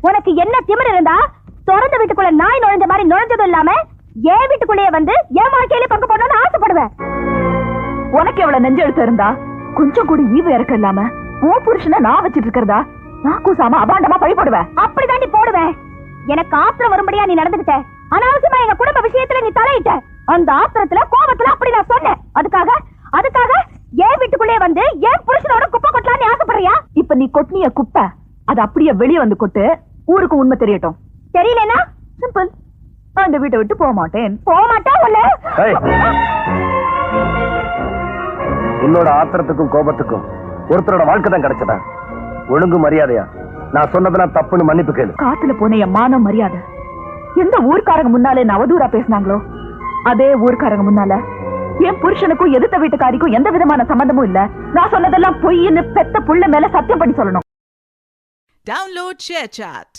உனக்கு என்ன திமிரு இருந்தா திறந்த வீட்டுக்குள்ள நாய் நுழைஞ்ச மாதிரி நுழைஞ்சதும் இல்லாம என் வீட்டுக்குள்ளேயே வந்து என் வாழ்க்கையில பங்கு போடணும்னு ஆசைப்படுவேன். உனக்கு எவ்வளவு நெஞ்செழுத்து இருந்தா கொஞ்சம் கூட ஈவு இறக்க இல்லாம உன் புருஷனை நான் வச்சிட்டு இருக்கிறதா நான் கூசாம அபாண்டமா பழி போடுவேன். அப்படிதாண்டி போடுவேன். எனக்கு ஆத்திரம் வரும்படியா நீ நடந்துகிட்ட. அனாவசியமா எங்க குடும்ப விஷயத்துல நீ தலையிட்ட. அந்த ஆத்திரத்துல கோபத்துல அப்படி நான் சொன்னேன். அதுக்காக என் வீட்டுக்குள்ளே வந்து என் புருஷனோட குப்பை கொட்டலான்னு ஆசைப்படுறியா? இப்ப நீ கொட்டினிய குப்பை அது அப்படியே வெளியே வந்து கொட்டு. ஊருக்கு உண்மை தெரியட்டும். தெரியலனா சிம்பிள். அந்த வீட்டை விட்டு போக மாட்டேன். உன்னோட ஆத்திரத்துக்கும் கோபத்துக்கும் ஒருத்தரோட வாழ்க்கை தான் கிடைச்சதா? ஒழுங்கு மரியாதையா நான் சொன்னதெல்லாம் தப்புன்னு மன்னிப்பு கேளு. காத்துல போன என் மானம் மரியாதை எந்த ஊர்க்காரங்க முன்னாலே அவதூறா பேசினாங்களோ அதே ஊர்க்காரங்க முன்னால என் புருஷனுக்கும் எதிர்த்த வீட்டுக்காரிக்கும் எந்த விதமான சம்பந்தமும் இல்ல. நான் சொன்னதெல்லாம் பொய்ன்னு பெத்த புள்ள மேல சத்தியம் பண்ணி சொல்லணும். Download ShareChat.